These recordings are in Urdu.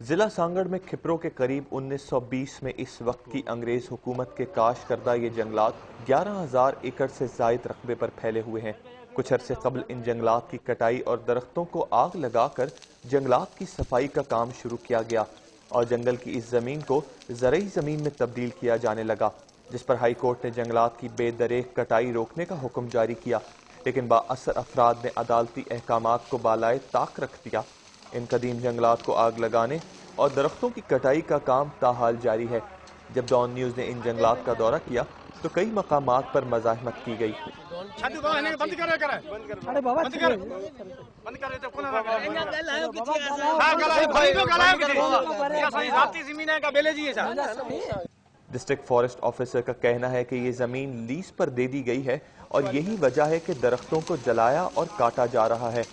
ضلع سانگڑ میں کھپرو کے قریب 1920 میں اس وقت کی انگریز حکومت کے کاش کردہ یہ جنگلات 11,000 ایکڑ سے زائد رقبے پر پھیلے ہوئے ہیں۔ کچھ عرصے قبل ان جنگلات کی کٹائی اور درختوں کو آگ لگا کر جنگلات کی صفائی کا کام شروع کیا گیا اور جنگل کی اس زمین کو زرعی زمین میں تبدیل کیا جانے لگا، جس پر ہائی کورٹ نے جنگلات کی بے دریغ کٹائی روکنے کا حکم جاری کیا، لیکن با اثر افراد نے عدالتی احکامات کو بالائے طاق رکھ دیا۔ ان قدیم جنگلات کو آگ لگانے اور درختوں کی کٹائی کا کام تاحال جاری ہے۔ جب ڈان نیوز نے ان جنگلات کا دورہ کیا تو کئی مقامات پر مزاحمت کی گئی۔ ڈسٹرکٹ فارسٹ آفیسر کا کہنا ہے کہ یہ زمین لیز پر دے دی گئی ہے اور یہی وجہ ہے کہ درختوں کو جلایا اور کاٹا جا رہا ہے۔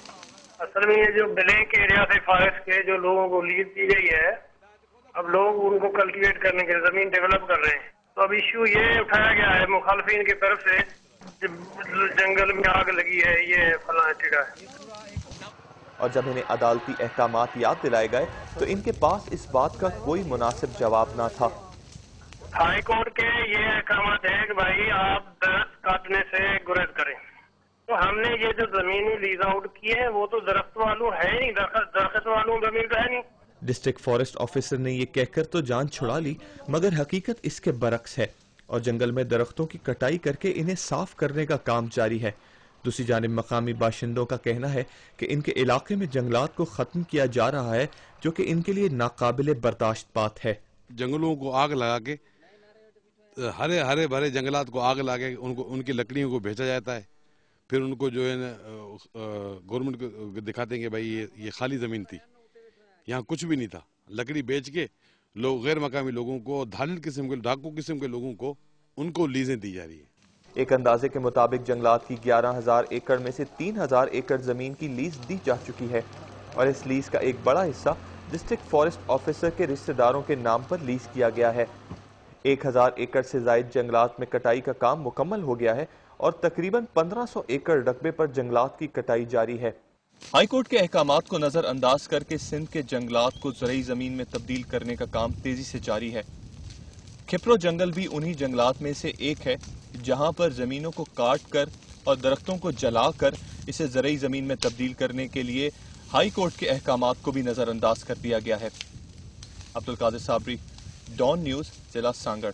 اصل میں یہ جو بلیک ایریا سے فارسٹ کے جو لوگوں کو لیز دی گئی ہے، اب لوگ ان کو کلٹیویٹ کرنے کے زمین ڈیولپ کر رہے ہیں، تو اب ایشو یہ اٹھایا گیا ہے مخالفین کی طرف سے جنگل میں آگ لگی ہے، یہ فلاں ٹھیکا ہے۔ اور جب انہیں عدالتی احکامات یاد دلائے گئے تو ان کے پاس اس بات کا کوئی مناسب جواب نہ تھا۔ ہائی کورٹ کے یہ احکامات ہیں کہ بھائی آپ درخت کاٹنے سے گریز کریں، تو ہم نے یہ جو زمینی لیز آؤٹ کی ہے وہ تو درخت والوں ہے نہیں، درخت والوں زمین تو ہے نہیں۔ ڈسٹرکٹ فارسٹ آفیسر نے یہ کہہ کر تو جان چھڑا لی، مگر حقیقت اس کے برعکس ہے اور جنگل میں درختوں کی کٹائی کر کے انہیں صاف کرنے کا کام جاری ہے۔ دوسری جانب مقامی باشندوں کا کہنا ہے کہ ان کے علاقے میں جنگلات کو ختم کیا جا رہا ہے، جو کہ ان کے لیے ناقابل برداشت بات ہے۔ جنگلوں کو آگ لگا کے، ہرے بھرے جنگلات کو آگ لگا کے ان کی لکڑیوں کو بیچا جاتا ہے، پھر ان کو جو ہے گورنمنٹ کو دکھاتے ہیں کہ بھائی یہ خالی زمین تھی، یہاں کچھ بھی نہیں تھا، لکڑی بیچ کے لوگ غیر مقامی لوگوں کو، ڈاکو قسم کے لوگوں کو ان کو لیزیں دی جا رہی ہیں۔ ایک اندازے کے مطابق جنگلات کی 11,000 ایکڑ میں سے 3,000 ایکڑ زمین کی لیز دی جا چکی ہے اور اس لیز کا ایک بڑا حصہ ڈسٹرکٹ فارسٹ آفیسر کے رشتہ داروں کے نام پر لیز کیا گیا ہے۔ 1,000 ایکڑ سے زائد جنگلات میں کٹائی کا کام مکمل ہو گیا ہے اور تقریباً 1,500 ایکڑ رقبے پر جنگلات کی کٹائی جاری ہے۔ ہائی کورٹ کے احکامات کو نظر انداز کر کے سندھ کے جنگلات کو زرعی زمین میں تبدیل کرنے کا کام تیزی سے جاری ہے۔ کھپرو جنگل بھی انہی جنگلات میں سے ایک ہے جہاں پر زمینوں کو کاٹ کر اور درختوں کو جلا کر اسے زرعی زمین میں تبدیل کرنے کے لیے ہائی کورٹ کے احکامات کو بھی نظر انداز کر دیا گیا ہے۔ عبدالقادر صابری، ڈان نیوز، ضلع سانگڑ۔